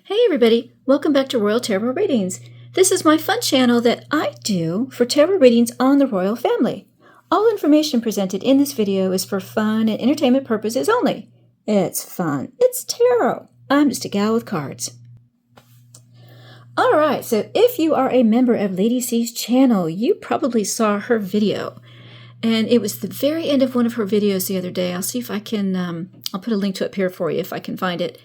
Hey everybody, welcome back to Royal Tarot Readings. This is my fun channel that I do for tarot readings on the royal family. All information presented in this video is for fun and entertainment purposes only. It's fun. It's tarot. I'm just a gal with cards. Alright, so if you are a member of Lady C's channel, you probably saw her video. And it was the very end of one of her videos the other day. I'll see if I can, I'll put a link to it here for you if I can find it.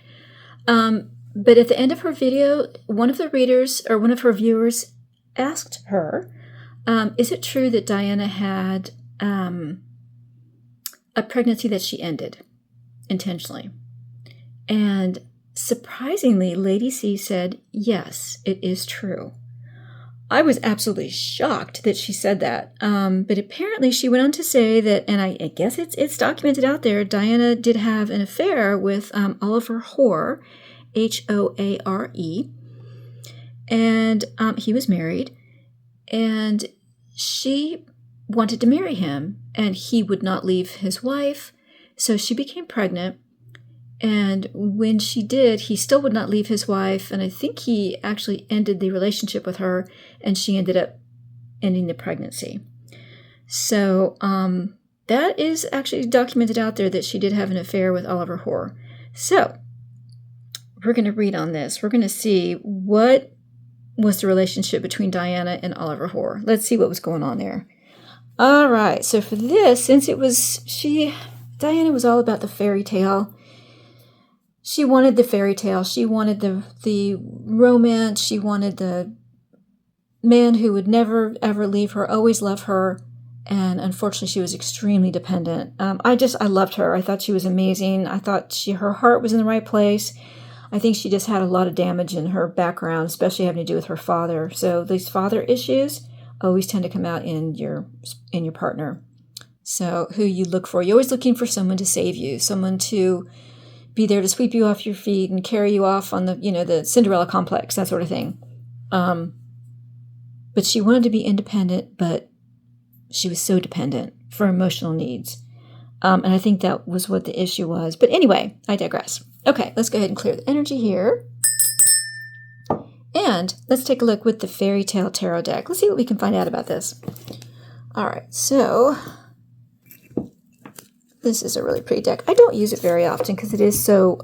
But at the end of her video, one of the readers or one of her viewers asked her, is it true that Diana had a pregnancy that she ended intentionally? And surprisingly, Lady C said, yes, it is true. I was absolutely shocked that she said that. But apparently she went on to say that, and I guess it's documented out there, Diana did have an affair with Oliver Hoare, Hoare, and he was married, and she wanted to marry him, and he would not leave his wife, so she became pregnant, and when she did, he still would not leave his wife, and I think he actually ended the relationship with her, and she ended up ending the pregnancy. So that is actually documented out there that she did have an affair with Oliver Hoare. So we're going to read on this. We're going to see what was the relationship between Diana and Oliver Hoare. Let's see what was going on there. All right. So for this, since it was Diana was all about the fairy tale. She wanted the fairy tale. She wanted the romance. She wanted the man who would never ever leave her, always love her. And unfortunately, she was extremely dependent. I loved her. I thought she was amazing. I thought her heart was in the right place. I think she just had a lot of damage in her background, especially having to do with her father. So these father issues always tend to come out in your partner. So who you look for. You're always looking for someone to save you, someone to be there to sweep you off your feet and carry you off on the Cinderella complex, that sort of thing. But she wanted to be independent, but she was so dependent for emotional needs. And I think that was what the issue was. But anyway, I digress. Okay, let's go ahead and clear the energy here. And let's take a look with the Fairy Tale Tarot deck. Let's see what we can find out about this. All right, so this is a really pretty deck. I don't use it very often because it is so,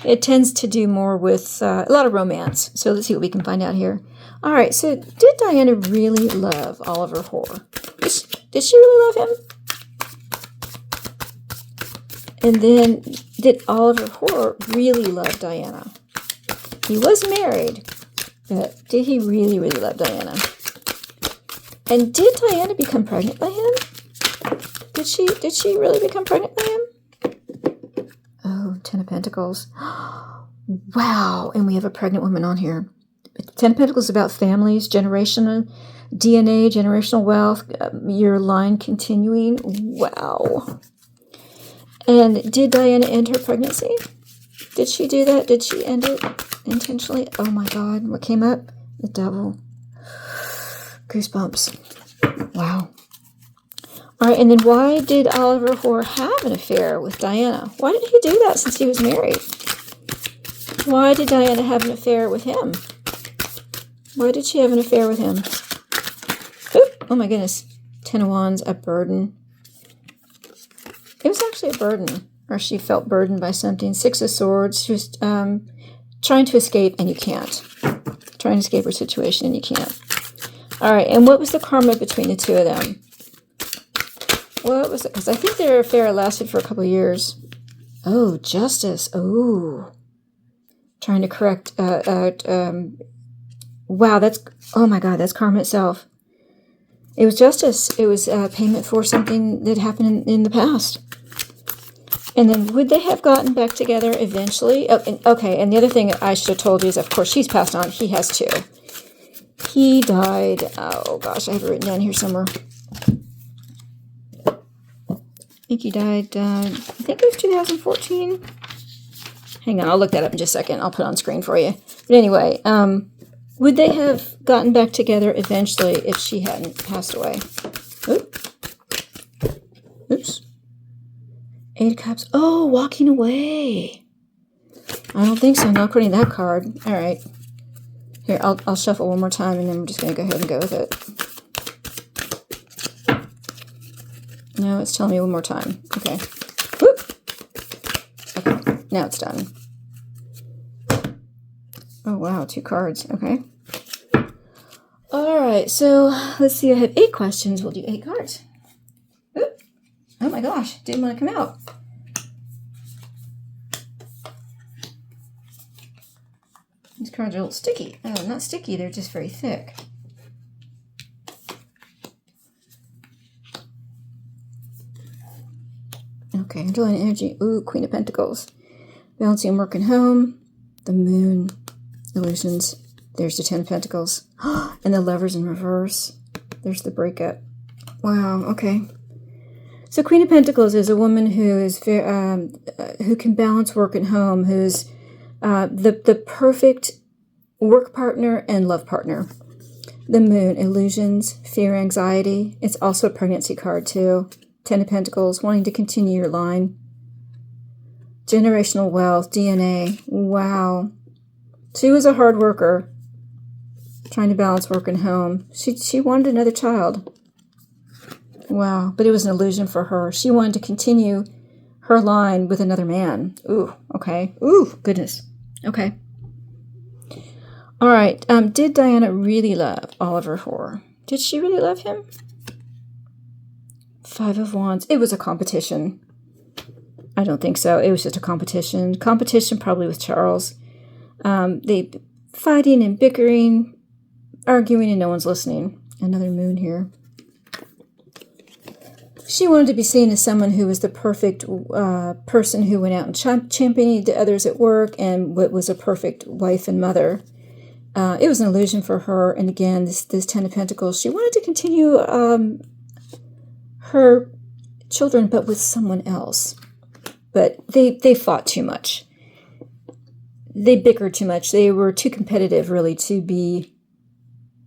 it tends to do more with a lot of romance. So let's see what we can find out here. All right, so did Diana really love Oliver Hoare? Did she really love him? And then, did Oliver Hoare really love Diana? He was married, but did he really, really love Diana? And did Diana become pregnant by him? Did she really become pregnant by him? Oh, Ten of Pentacles. Wow, and we have a pregnant woman on here. Ten of Pentacles is about families, generational DNA, generational wealth, your line continuing. Wow. And did Diana end her pregnancy? Did she do that? Did she end it intentionally? Oh my God, what came up? The Devil. Goosebumps. Wow. All right, and then why did Oliver Hoare have an affair with Diana? Why did he do that since he was married? Why did Diana have an affair with him? Why did she have an affair with him? Oop, oh my goodness. Ten of Wands, a burden. It was actually a burden, or she felt burdened by something. Six of Swords, she was trying to escape, and you can't. Trying to escape her situation, and you can't. All right, and what was the karma between the two of them? What was it? Because I think their affair lasted for a couple of years. Oh, Justice. Oh. Trying to correct. Wow, oh my God, that's karma itself. It was justice. It was payment for something that happened in the past. And then would they have gotten back together eventually? Oh, okay, and the other thing I should have told you is, of course, she's passed on. He has too. He died. Oh, gosh, I have it written down here somewhere. I think he died, I think it was 2014. Hang on, I'll look that up in just a second. I'll put it on screen for you. But anyway, would they have gotten back together eventually if she hadn't passed away? Oops. Eight of Cups. Oh, walking away. I don't think so. Not according to that card. All right. Here, I'll shuffle one more time, and then we're just going to go ahead and go with it. No, it's telling me one more time. Okay. Whoop. Okay, now it's done. Oh, wow, 2 cards. Okay. All right, so let's see. I have 8 questions. We'll do 8 cards. Oop. Oh, my gosh. Didn't want to come out. These cards are a little sticky. Oh, not sticky. They're just very thick. Okay, underlying energy. Ooh, Queen of Pentacles. Balancing work and home. The Moon. Illusions. There's the 10 of Pentacles. And the Lovers in reverse. There's the breakup. Wow, okay. So Queen of Pentacles is a woman who is who can balance work and home, who's the perfect work partner and love partner. The Moon, illusions, fear, anxiety. It's also a pregnancy card too. 10 of Pentacles, wanting to continue your line. Generational wealth, DNA. Wow. She was a hard worker, trying to balance work and home. She wanted another child. Wow, but it was an illusion for her. She wanted to continue her line with another man. Ooh, okay. Ooh, goodness. Okay. All right. Did Diana really love Oliver Hoare? Did she really love him? 5 of Wands. It was a competition. I don't think so. It was just a competition. Competition probably with Charles. They fighting and bickering, arguing, and no one's listening. Another Moon here. She wanted to be seen as someone who was the perfect person who went out and championed the others at work and was a perfect wife and mother. It was an illusion for her. And again, this 10 of Pentacles, she wanted to continue her children, but with someone else. But they fought too much. They bickered too much. They were too competitive, really, to be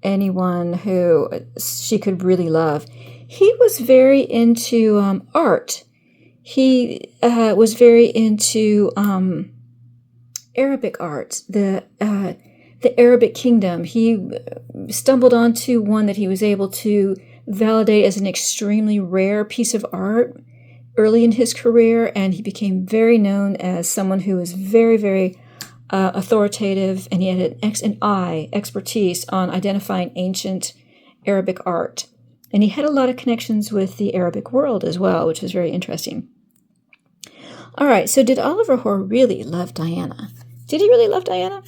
anyone who she could really love. He was very into art. He was very into Arabic art, the Arabic kingdom. He stumbled onto one that he was able to validate as an extremely rare piece of art early in his career, and he became very known as someone who was very, very authoritative, and he had an expertise on identifying ancient Arabic art. And he had a lot of connections with the Arabic world as well, which was very interesting. All right, so did Oliver Hoare really love Diana? Did he really love Diana?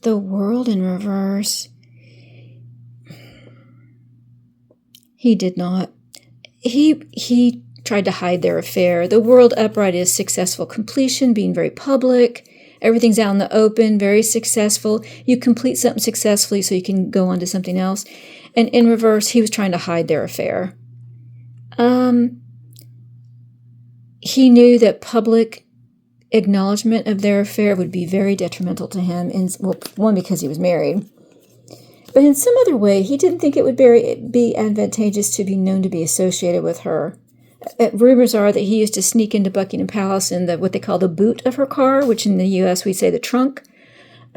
The World in reverse. He did not. He tried to hide their affair. The World upright is successful completion, being very public. Everything's out in the open, very successful. You complete something successfully so you can go on to something else. And in reverse, he was trying to hide their affair. He knew that public acknowledgement of their affair would be very detrimental to him. One, because he was married. But in some other way, he didn't think it would be advantageous to be known to be associated with her. Rumors are that he used to sneak into Buckingham Palace in what they call the boot of her car, which in the U.S. we say the trunk.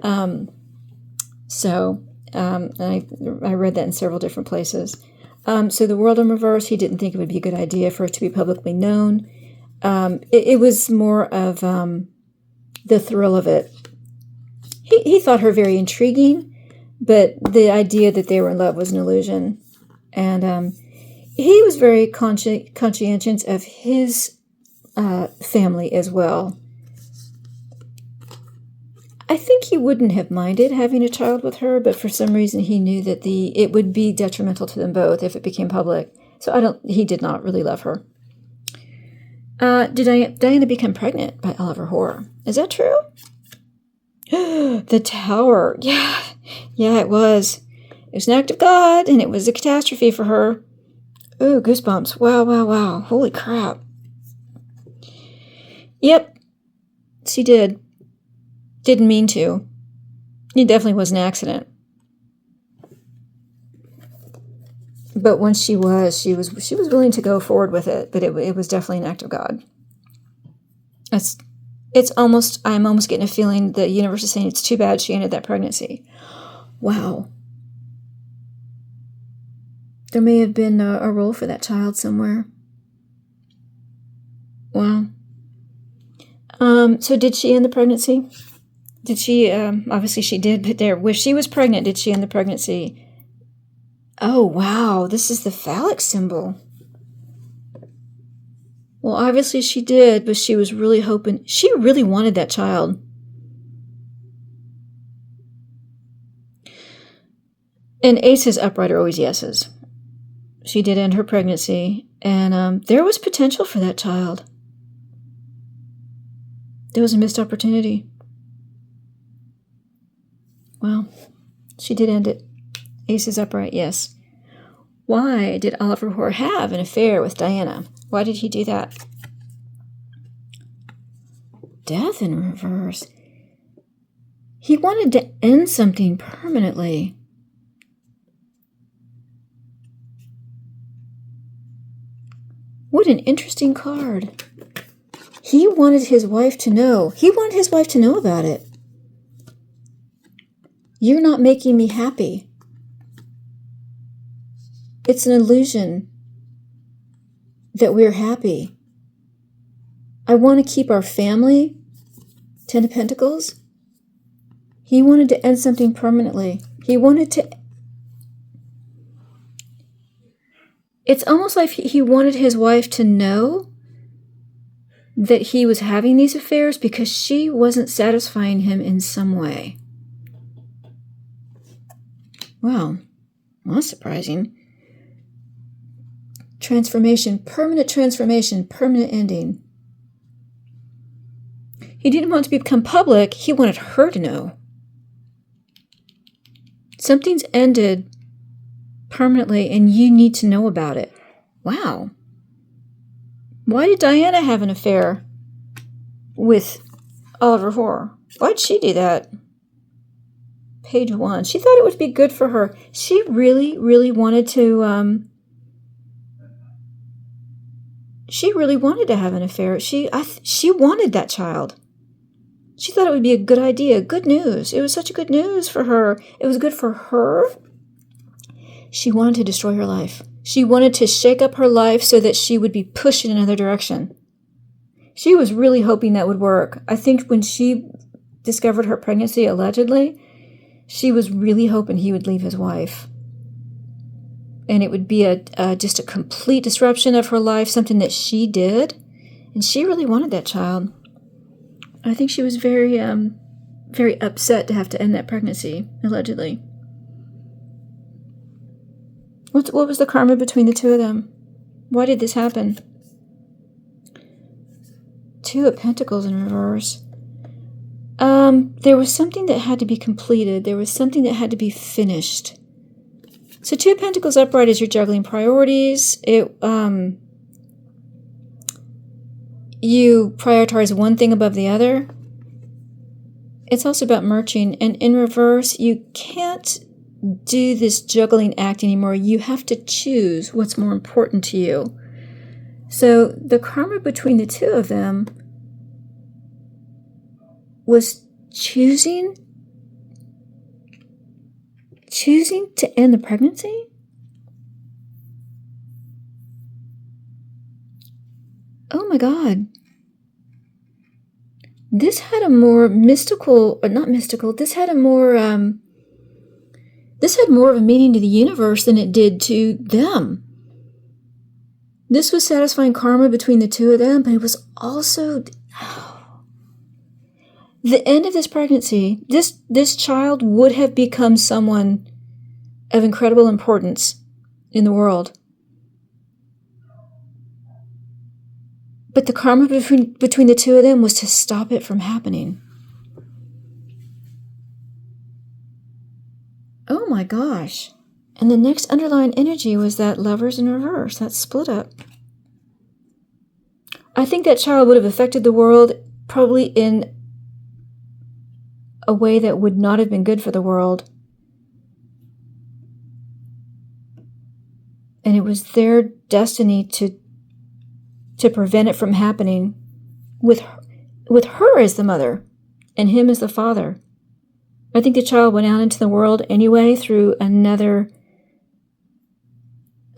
I read that in several different places. So the World in reverse, he didn't think it would be a good idea for it to be publicly known. It was more of the thrill of it. He thought her very intriguing, but the idea that they were in love was an illusion. And he was very conscientious of his family as well. I think he wouldn't have minded having a child with her, but for some reason he knew that it would be detrimental to them both if it became public. So he did not really love her. Did Diana become pregnant by Oliver Hoare? Is that true? The Tower. Yeah, it was. It was an act of God, and it was a catastrophe for her. Ooh, goosebumps. Wow. Holy crap. Yep, she did. Didn't mean to. It definitely was an accident. But once she was willing to go forward with it, but it was definitely an act of God. I'm almost getting a feeling the universe is saying it's too bad she ended that pregnancy. Wow. There may have been a role for that child somewhere. Wow. So did she end the pregnancy? Did she, obviously she did, but if she was pregnant, did she end the pregnancy? Oh, wow, this is the phallic symbol. Well, obviously she did, but she was really hoping, she really wanted that child. And aces upright are always yeses. She did end her pregnancy, and there was potential for that child. There was a missed opportunity. Well, she did end it. Aces upright, yes. Why did Oliver Hoare have an affair with Diana? Why did he do that? Death in reverse. He wanted to end something permanently. What an interesting card. He wanted his wife to know. He wanted his wife to know about it. You're not making me happy. It's an illusion that we're happy. I want to keep our family. 10 of Pentacles. He wanted to end something permanently. He wanted to... It's almost like he wanted his wife to know that he was having these affairs because she wasn't satisfying him in some way. Wow, that's surprising. Transformation, permanent ending. He didn't want it to become public. He wanted her to know. Something's ended permanently and you need to know about it. Wow. Why did Diana have an affair with Oliver Hoare? Why'd she do that? Page 1. She thought it would be good for her. She really, really wanted to, she really wanted to have an affair. She wanted that child. She thought it would be a good idea. Good news. It was such a good news for her. It was good for her. She wanted to destroy her life. She wanted to shake up her life so that she would be pushed in another direction. She was really hoping that would work. I think when she discovered her pregnancy, allegedly, she was really hoping he would leave his wife. And it would be just a complete disruption of her life, something that she did. And she really wanted that child. I think she was very, very upset to have to end that pregnancy, allegedly. What was the karma between the two of them? Why did this happen? 2 of Pentacles in reverse. There was something that had to be completed. There was something that had to be finished. So 2 of Pentacles upright is you're juggling priorities. You prioritize one thing above the other. It's also about merging. And in reverse, you can't do this juggling act anymore. You have to choose what's more important to you. So the karma between the two of them was choosing to end the pregnancy? Oh my God. This had a more mystical, or not mystical, this had more of a meaning to the universe than it did to them. This was satisfying karma between the two of them, but it was also the end of this pregnancy. This child would have become someone of incredible importance in the world. But the karma between the two of them was to stop it from happening. Oh my gosh. And the next underlying energy was that Lovers in reverse, that split up. I think that child would have affected the world probably in a way that would not have been good for the world. And it was their destiny to prevent it from happening with her. with her as the mother and him as the father. I think the child went out into the world anyway through another,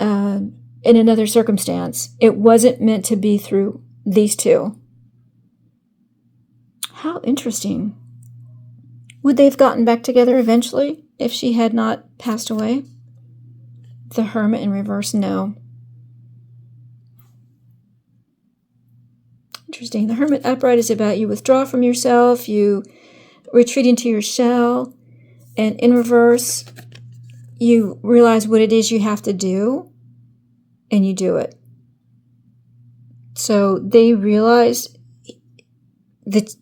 in another circumstance. It wasn't meant to be through these two. How interesting. Would they have gotten back together eventually if she had not passed away? The Hermit in reverse, no. Interesting. The Hermit upright is about you withdraw from yourself, you retreat into your shell, and in reverse, you realize what it is you have to do, and you do it. So they realized that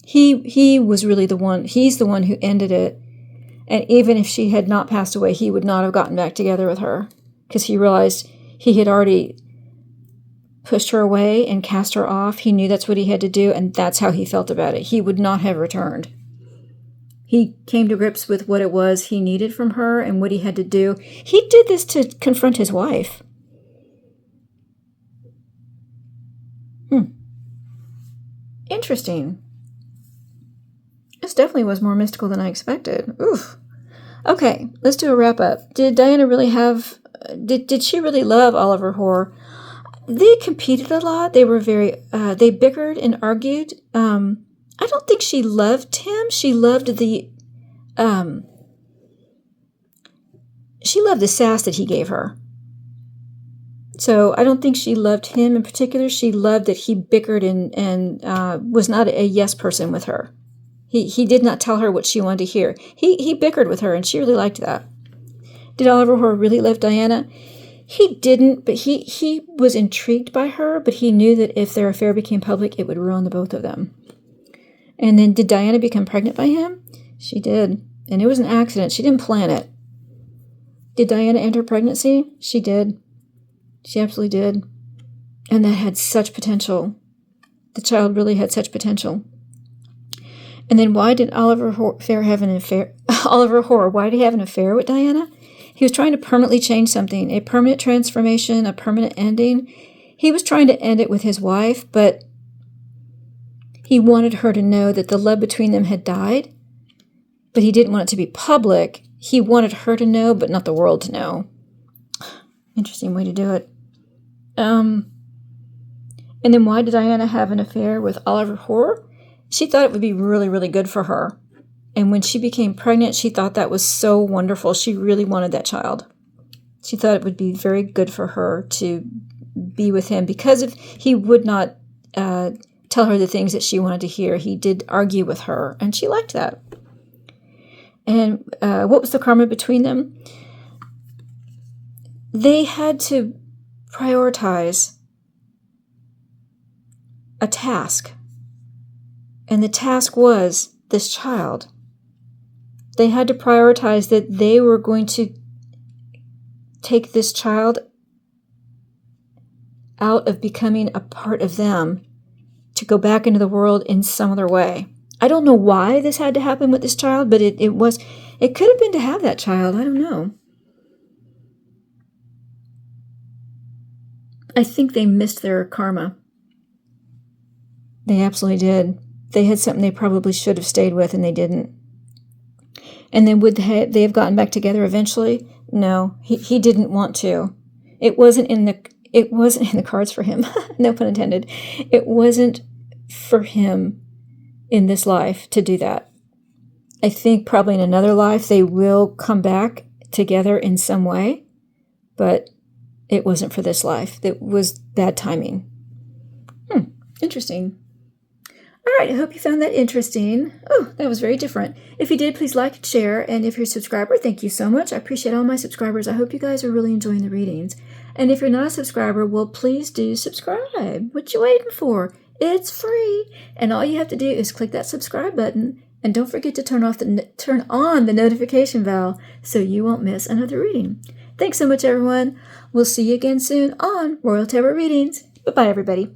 he was really the one, he's the one who ended it. And even if she had not passed away, he would not have gotten back together with her, because he realized he had already pushed her away and cast her off. He knew that's what he had to do, and that's how he felt about it. He would not have returned. He came to grips with what it was he needed from her and what he had to do. He did this to confront his wife. Interesting. This definitely was more mystical than I expected. Oof. Okay, let's do a wrap up. Did Diana really have... Did she really love Oliver Hoare? They competed a lot. They were very... they bickered and argued. I don't think she loved him. She loved the... she loved the sass that he gave her. So I don't think she loved him in particular. She loved that he bickered and was not a yes person with her. He did not tell her what she wanted to hear. He bickered with her, and she really liked that. Did Oliver Hoare really love Diana? He didn't, but he was intrigued by her, but he knew that if their affair became public, it would ruin the both of them. And then did Diana become pregnant by him? She did. And it was an accident. She didn't plan it. Did Diana end her pregnancy? She did. She absolutely did. And that had such potential. The child really had such potential. And then why did Oliver Hoare have an affair? Oliver Hoare, why did he have an affair with Diana? He was trying to permanently change something, a permanent transformation, a permanent ending. He was trying to end it with his wife, but he wanted her to know that the love between them had died, but he didn't want it to be public. He wanted her to know, but not the world to know. Interesting way to do it. And then why did Diana have an affair with Oliver Hoare? She thought it would be really, really good for her. And when she became pregnant, she thought that was so wonderful. She really wanted that child. She thought it would be very good for her to be with him because if he would not tell her the things that she wanted to hear. He did argue with her, and she liked that. And what was the karma between them? They had to prioritize a task. And the task was this child. They had to prioritize that they were going to take this child out of becoming a part of them to go back into the world in some other way. I don't know why this had to happen with this child, but it could have been to have that child. I don't know. I think they missed their karma. They absolutely did. They had something they probably should have stayed with, and they didn't. And then would they have gotten back together eventually? No, he didn't want to. It wasn't in the cards for him. No pun intended. It wasn't for him in this life to do that. I think probably in another life they will come back together in some way, but it wasn't for this life. It was bad timing. Interesting. All right, I hope you found that interesting. Oh, that was very different. If you did, please like and share. And if you're a subscriber, thank you so much. I appreciate all my subscribers. I hope you guys are really enjoying the readings. And if you're not a subscriber, well, please do subscribe. What you waiting for? It's free. And all you have to do is click that subscribe button. And don't forget to turn on the notification bell so you won't miss another reading. Thanks so much, everyone. We'll see you again soon on Royal Tarot Readings. Bye-bye, everybody.